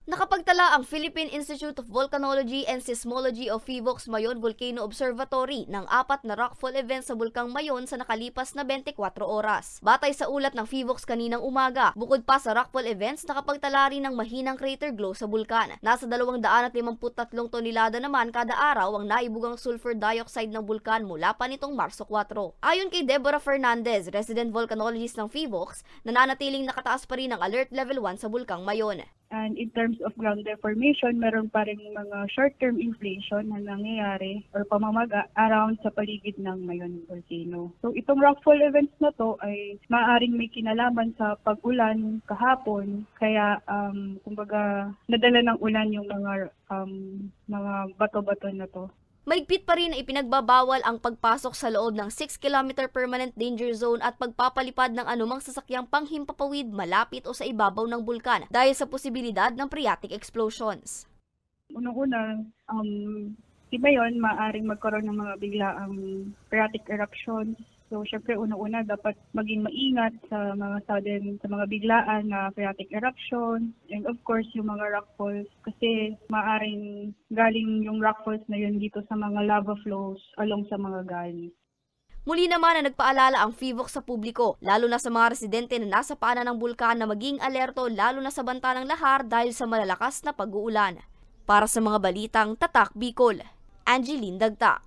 Nakapagtala ang Philippine Institute of Volcanology and Seismology o PHIVOLCS Mayon Volcano Observatory ng 4 na rockfall events sa Bulkang Mayon sa nakalipas na 24 oras. Batay sa ulat ng PHIVOLCS kaninang umaga, bukod pa sa rockfall events, nakapagtala rin ng mahinang crater glow sa bulkan. Nasa 253 tonelada naman kada araw ang naibugang sulfur dioxide ng bulkan mula pa nitong Marso 4. Ayon kay Deborah Fernandez, resident volcanologist ng PHIVOLCS, nananatiling nakataas pa rin ang alert level 1 sa Bulkang Mayon. And in terms of ground deformation, meron pa rin mga short-term inflation na nangyayari or pamamaga around sa paligid ng Mayon Volcano. So itong rockfall events na to ay maaaring may kinalaman sa pag-ulan kahapon, kaya kumbaga nadala ng ulan yung mga bato-bato na to. Mahigpit pa rin na ipinagbabawal ang pagpasok sa loob ng 6-kilometer permanent danger zone at pagpapalipad ng anumang sasakyang panghimpapawid malapit o sa ibabaw ng bulkan dahil sa posibilidad ng phreatic explosions. Unang-una, di ba yun, maaaring magkaroon ng mga biglaang phreatic eruptions. So, syempre, unang-una, dapat maging maingat sa mga biglaan na phreatic eruptions. And of course, yung mga rockfalls, kasi maaaring galing yung rockfalls na yun dito sa mga lava flows along sa mga gullies. Muli naman na nagpaalala ang PHIVOLCS sa publiko, lalo na sa mga residente na nasa paanan ng bulkan na maging alerto lalo na sa banta ng lahar dahil sa malalakas na pag-uulan. Para sa mga balitang Tatak Bicol, Angeline Dagta.